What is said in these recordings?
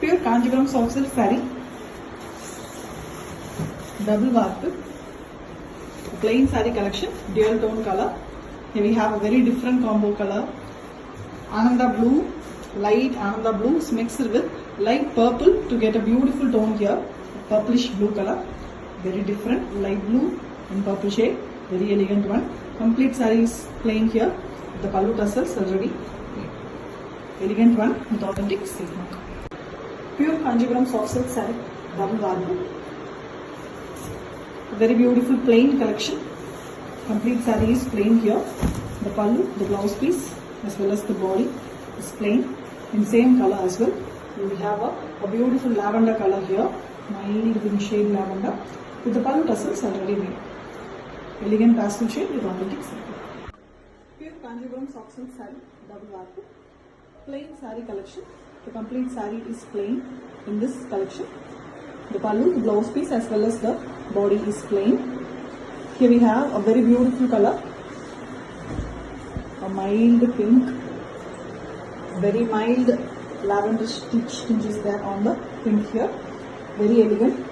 Pure Kanjivaram soft silk saree, double warp, plain saree collection, dual tone color. Here we have a very different combo color. Ananda blue, light Ananda blue is mixed with light purple to get a beautiful tone here. Purplish blue color, very different, light blue and purple shade, very elegant one. Complete saree is plain here. The pallu tassels already. Elegant one with authentic silk mark. Pure Kanjivaram soft silk saree, double warp. Very beautiful plain collection. Complete saree is plain here. The pallu, the blouse piece as well as the body is plain in same color as well. We have a beautiful lavender color here, mild pink shade lavender with the pallu tassels already made. Elegant pastel shade with authentic silk. Pure Kanjivaram soft silk saree, double warp. Plain saree collection. The complete saree is plain in this collection. The pallu, the blouse piece as well as the body is plain. Here we have a very beautiful color, a mild pink, very mild lavender stitch is there on the pink here. Very elegant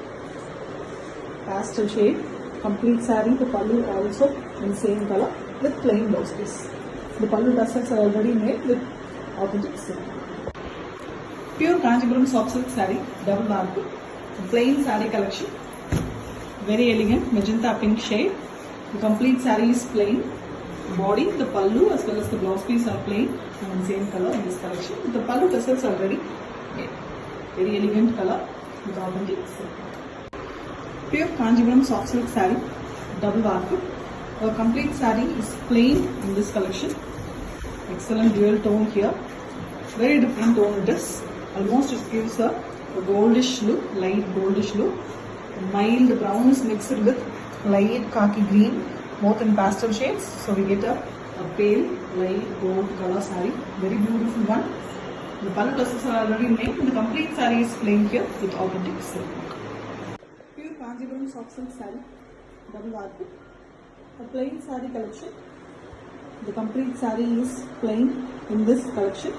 pastel shade. Complete saree, the pallu also in same color with plain blouse piece. The pallu tassels are already made with authentic silk. Pure Kanjivaram soft silk saree, double warp, plain saree collection. Very elegant magenta pink shade. The complete saree is plain. Body, the pallu as well as the blouse piece are plain and in same color in this collection. The pallu tassels are already made. Very elegant color with authentic silk. Pure Kanjivaram soft silk saree, double warp. Our complete saree is plain in this collection. Excellent dual tone here. Very different tone it is. Almost it gives a goldish look, light goldish look. Mild brown is mixed with light khaki green, both in pastel shades. So we get a pale light gold color saree. Very beautiful one. The pallu tassels are already made. The complete saree is plain here with authentic silk. Pure Kanjivaram soft silk saree, double warp. A plain saree collection. The complete saree is plain in this collection.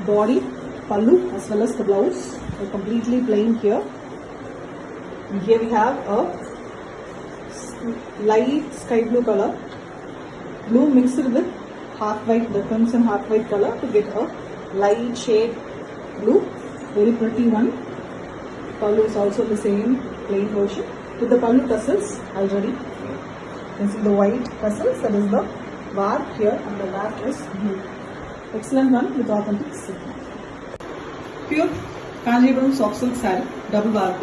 Body, pallu as well as the blouse are completely plain here. And here we have a light sky blue color, blue mixed with half white, the crimson half white color to get a light shade blue. Very pretty one. Pallu is also the same plain version with the pallu tassels already. You can see the white tassels, that is the warp here, and the warp is blue. Excellent one with authentic silk. Pure Kanjivaram soft silk saree, double warp,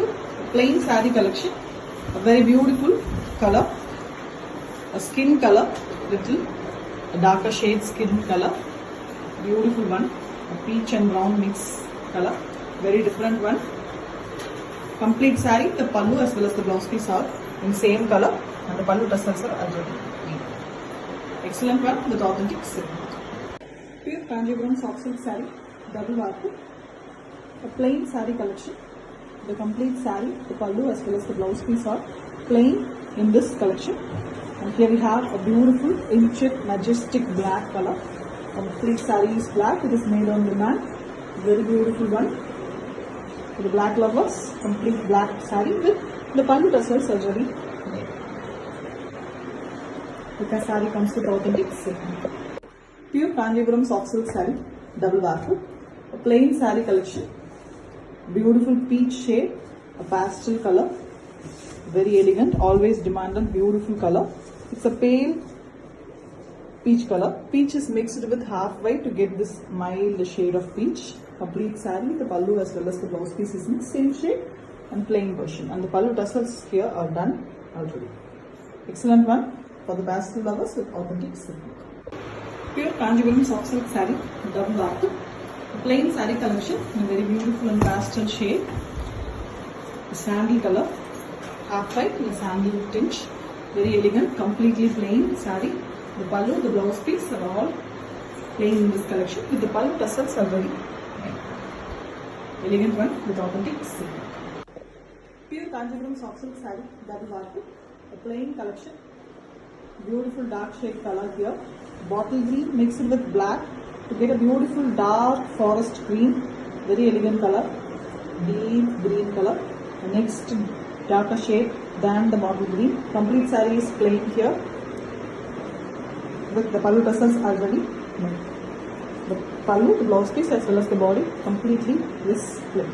plain saree collection. A very beautiful color, a skin color, little a darker shade skin color. Beautiful one, a peach and brown mix color. Very different one. Complete saree, the pallu as well as the blouse piece are in same color and the pallu tassels are already made. Excellent one with authentic silk. Pure Kanjivaram soft silk saree, double warp, a plain saree collection. The complete saree, the pallu as well as the blouse piece are plain in this collection. And here we have a beautiful intricate majestic black color. Complete saree is black. It is made on demand. Very beautiful one. For the black lovers, complete black saree with the pallu tassels already made. The saree comes with authentic silk. Pure Kanjivaram soft silk saree, double warp, a plain saree collection. Beautiful peach shade, a pastel color. Very elegant, always demanded, beautiful color. It's a pale peach color. Peach is mixed with half white to get this mild shade of peach. Complete saree, the pallu as well as the blouse piece is in the same shade and plain version. And the pallu tassels here are done already. Excellent one for the pastel lovers with authentic silk. Pure Kanjivaram soft silk saree, double warp, a plain saree collection in a very beautiful and pastel shade. A sandy color, half white in a sandy tinge. Very elegant, completely plain saree. The pallu, the blouse piece are all plain in this collection with the pallu tassels already made. Elegant one with authentic silk. Pure Kanjivaram soft silk saree, double warp, a plain collection. Beautiful dark shade color here. Bottle green mixed with black to get a beautiful dark forest green, very elegant color, deep green color. The next darker shade than the bottle green. Complete saree is plain here with the pallu tassels already made. The pallu, the blouse piece as well as the body completely is plain.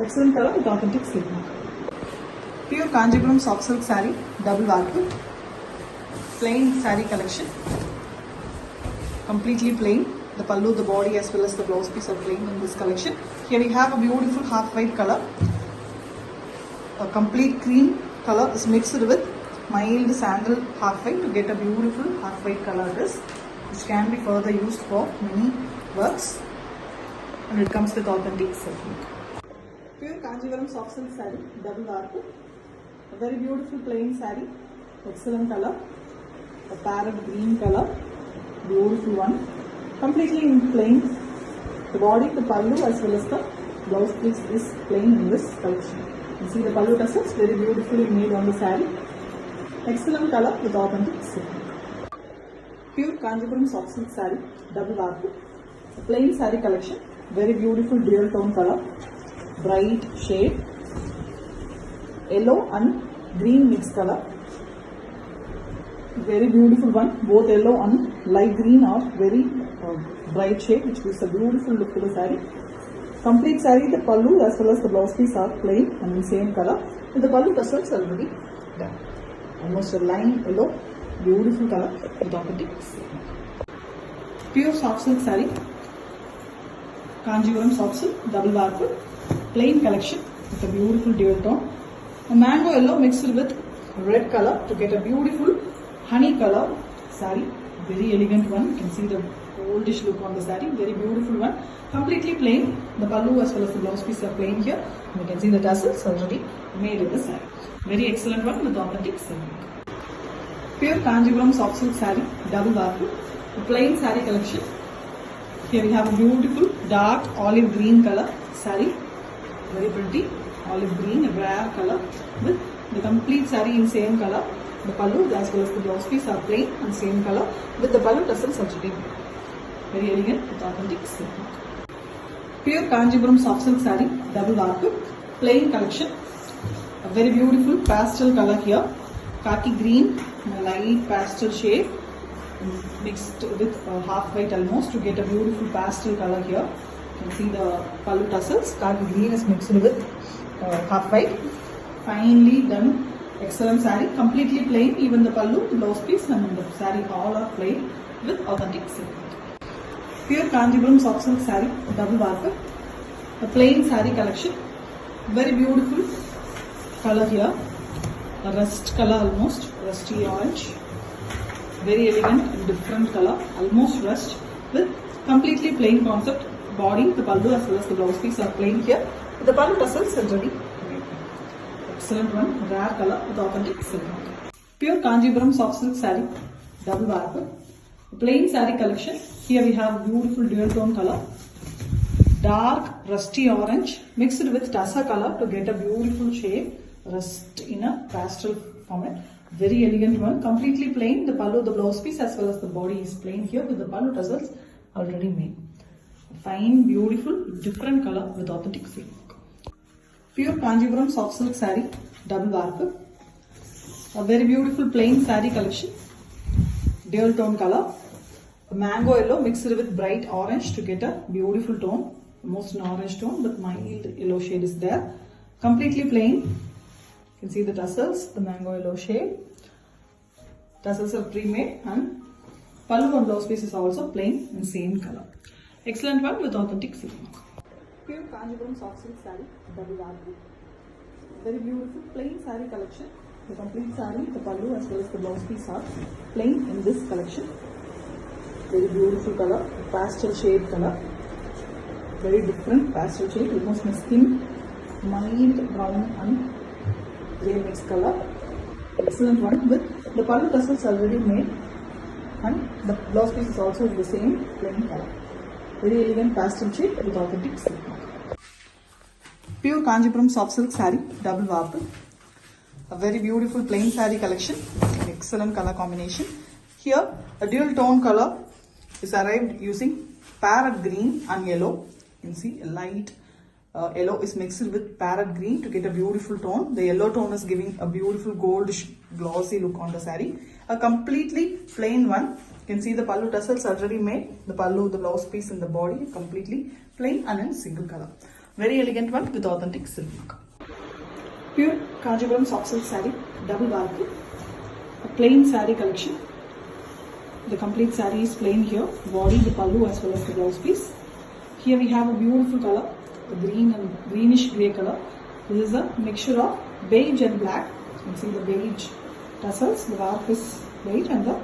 Excellent color with authentic silk mark. Pure Kanjipuram soft silk saree, double warp, plain saree collection, completely plain. The pallu, the body as well as the blouse piece are plain in this collection. Here we have a beautiful half white color. A complete cream color is mixed with mild sandal half white to get a beautiful half white color dress, which can be further used for many works, and it comes with authentic silk. Pure Kanjivaram soft silk saree, double warp, a very beautiful plain saree, excellent color, a parrot green color, beautiful one, completely in plain. The body, the pallu as well as the blouse piece is plain in this collection. You see the pallu tassels very beautifully made on the saree. Excellent color with authentic silk. Pure Kanjipuram soft silk saree, double warp, a plain saree collection, very beautiful dual tone color, bright shade, yellow and green mixed color. Very beautiful one, both yellow and light green are very bright shade, which gives a beautiful look to the saree. Complete saree, the pallu as well as the blouse piece are plain and in same color, with the pallu tassels already done. Almost a lime yellow, beautiful color with authentic silk. Pure soft silk saree, Kanjipuram soft silk, double warp, plain collection with a beautiful dual tone. A mango yellow mixed with red color to get a beautiful honey color saree. Very elegant one. You can see the oldish look on the saree. Very beautiful one. Completely plain. The pallu as well as the blouse piece are plain here. And you can see the tassels already made in the saree. Very excellent one with authentic silk. Pure Kanjipuram soft silk saree, double warp, a plain saree collection. Here we have a beautiful dark olive green color saree. Very pretty olive green, a rare color with the complete saree in same color. The pallu as well as the blouse piece are plain and same color with the pallu tassels already made. Very elegant with authentic silk. Pure Kanjipuram soft silk saree, double warp, plain collection. A very beautiful pastel color here, khaki green, a light pastel shade mixed with half white almost to get a beautiful pastel color here. You can see the pallu tassels, khaki green is mixed with half white. Finely done, excellent saree, completely plain. Even the pallu, the blouse piece and the saree all are plain with authentic silk. Pure Kanjipuram soft silk saree, double warp, a plain saree collection. Very beautiful color here, a rust color almost, rusty orange. Very elegant and different color, almost rust with completely plain concept. Body, the pallu as well as the blouse piece are plain here. The pallu tassels already made. Excellent one, rare color with authentic silk. Pure Kanjipuram soft silk saree, double warp, plain saree collection. Here we have beautiful dual tone color, dark rusty orange mixed with tassa color to get a beautiful shade, rust in a pastel format. Very elegant one, completely plain. The pallu, the blouse piece as well as the body is plain here with the pallu tassels already made. Fine, beautiful, different color with authentic silk. Pure Kanjipuram soft silk saree, double warp, a very beautiful plain saree collection, dual tone color, a mango yellow mixed with bright orange to get a beautiful tone, almost an orange tone but mild yellow shade is there. Completely plain. You can see the tassels, the mango yellow shade. Tassels are pre-made and pallu and blouse piece is also plain in same color. Excellent one with authentic silk. Pure Kanjipuram soft silk saree, double warp. Very beautiful plain saree collection. The complete saree, the pallu as well as the blouse piece are plain in this collection. Very beautiful color, pastel shade color. Very different pastel shade, almost skin, mild brown and grey mixed color. Excellent one with the pallu tassels already made and the blouse piece is also in the same plain color. Very elegant pastel shade with authentic silk. Pure Kanjipuram soft silk saree, double warp. A very beautiful plain saree collection. Excellent color combination. Here a dual tone color is arrived using parrot green and yellow. You can see a light yellow is mixed with parrot green to get a beautiful tone. The yellow tone is giving a beautiful goldish glossy look on the saree. A completely plain one. You can see the pallu tassels already made. The pallu, the blouse piece and the body completely plain and in single color. Very elegant one with authentic silk work. Pure Kanjipuram soft silk saree, double varku. A plain saree collection. The complete saree is plain here. Body, the pallu as well as the blouse piece. Here we have a beautiful color, the green and greenish grey color. This is a mixture of beige and black. You can see the beige tassels, the warp is beige and the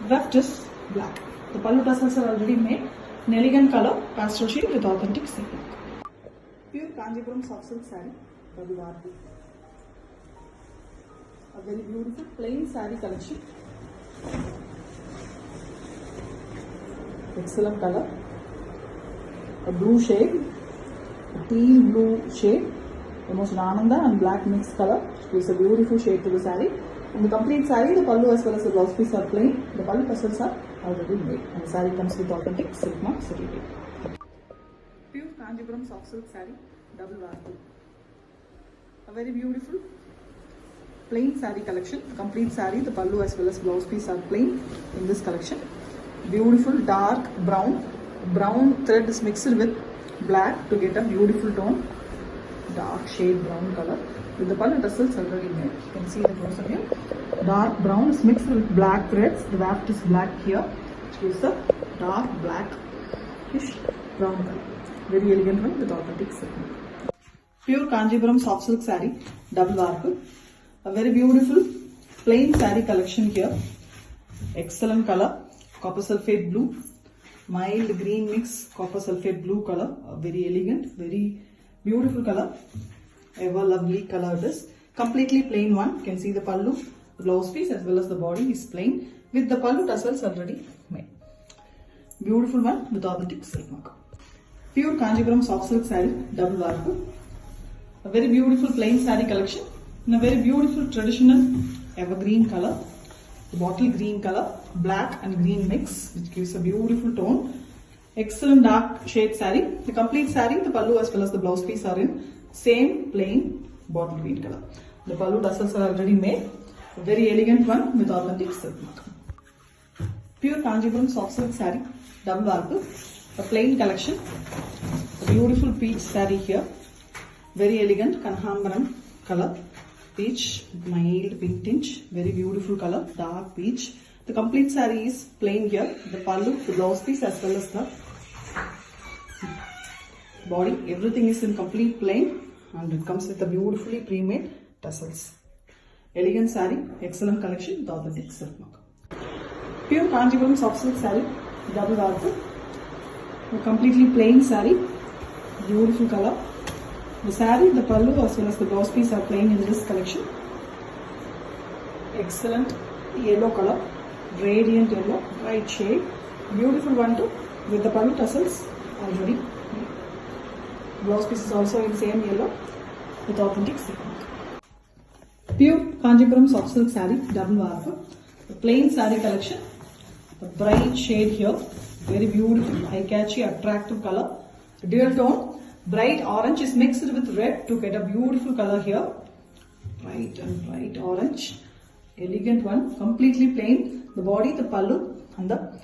weft is black. The pallu tassels are already made. An elegant color, pastel shade with authentic silk. Pure Kanjipuram soft silk saree, double varku. A very beautiful plain saree collection. Excellent color. A blue shade, a teal blue shade, almost an ananda and black mixed color. Gives a beautiful shade to the saree. In the complete saree, the pallu as well as the blouse piece are plain. The pallu tassels are already made. And the saree comes with authentic silk mark certificate. Pure Kanjipuram soft silk saree, double varku. A very beautiful plain saree collection. The complete saree, the pallu as well as blouse piece are plain in this collection. Beautiful dark brown. Brown thread is mixed with black to get a beautiful tone. Dark shade brown color. With the pallu tassels already made. You can see the closer here. Dark brown is mixed with black threads. The waft is black here. Which gives a dark blackish brown color. Very elegant one with authentic silk. Pure Kanjipuram soft silk saree, double varku. A very beautiful plain saree collection here. Excellent color. Copper sulphate blue. Mild green mix copper sulphate blue color. A very elegant, very beautiful color. Ever lovely color it is. Completely plain one. You can see the pallu, the blouse piece as well as the body is plain with the pallu tassels already made. Beautiful one with authentic silk mark. Pure Kanjipuram soft silk saree, double varku. A very beautiful plain saree collection in a very beautiful traditional evergreen color. The bottle green color, black and green mix, which gives a beautiful tone. Excellent dark shade saree. The complete saree, the pallu as well as the blouse piece are in same plain bottle green color. The pallu tassels are already made. A very elegant one with authentic silk mark. Pure Kanjipuram soft silk saree, double varku. A plain collection. A beautiful peach saree here. Very elegant Kanhambaram color. Peach, mild pink tinge, very beautiful color, dark peach. The complete saree is plain here. The pallu, the blouse piece as well as the body, everything is in complete plain and it comes with a beautifully pre-made tassels. Elegant saree, excellent collection with authentic silk mark. Pure Kanjipuram soft silk saree, double varku. A completely plain saree, beautiful color. The saree, the pallu as well as the blouse piece are plain in this collection. Excellent yellow color, radiant yellow, bright shade. Beautiful one too with the pallu tassels already. Blouse piece is also in same yellow with authentic silk. Pure Kanjipuram soft silk saree, double varku. The plain saree collection. The bright shade here, very beautiful, eye-catchy, attractive color. Dual tone. Bright orange is mixed with red to get a beautiful color here. Bright and bright orange. Elegant one. Completely plain. The body, the pallu and the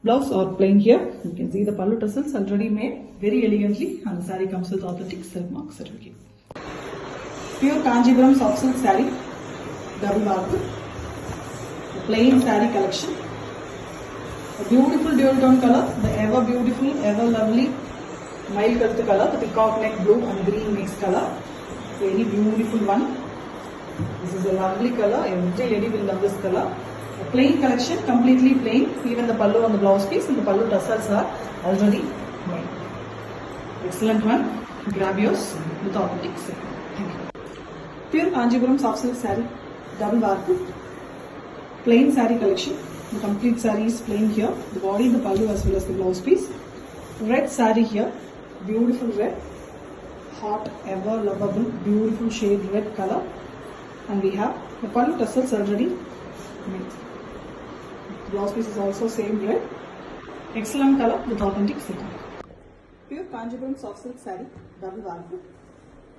blouse are plain here. You can see the pallu tassels already made very elegantly and the saree comes with authentic silk mark certificate. Pure Kanjipuram soft silk saree, double varku. Plain saree collection. A beautiful dual tone color. The ever beautiful, ever lovely mild color, the peacock neck blue and green mixed color. Very beautiful one. This is a lovely color. Every lady will love this color. A plain collection, completely plain. Even the pallu and the blouse piece and the pallu tassels are already made. Excellent one. Grab yours with authentic silk. Thank you. Pure Kanjipuram soft silk saree, double varku. Plain saree collection. The complete saree is plain here. The body, the pallu as well as the blouse piece. Red saree here. Beautiful red, hot, ever lovable, beautiful shade red color, and we have the pallu tassels already made. Blouse piece is also same red Excellent color with authentic silk. Pure Kanjipuram soft silk saree, double warp.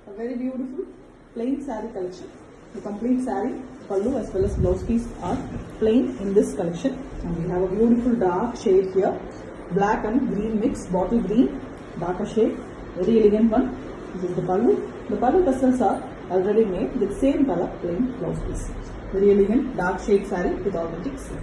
A very beautiful plain saree collection. The complete saree, pallu as well as blouse piece are plain in this collection. And we have a beautiful dark shade here, black and green mix, bottle green, darker shade, very elegant one. This is the pallu. The pallu tassels are already made with same color plain blouse piece. Very elegant dark shade saree with authentic silk.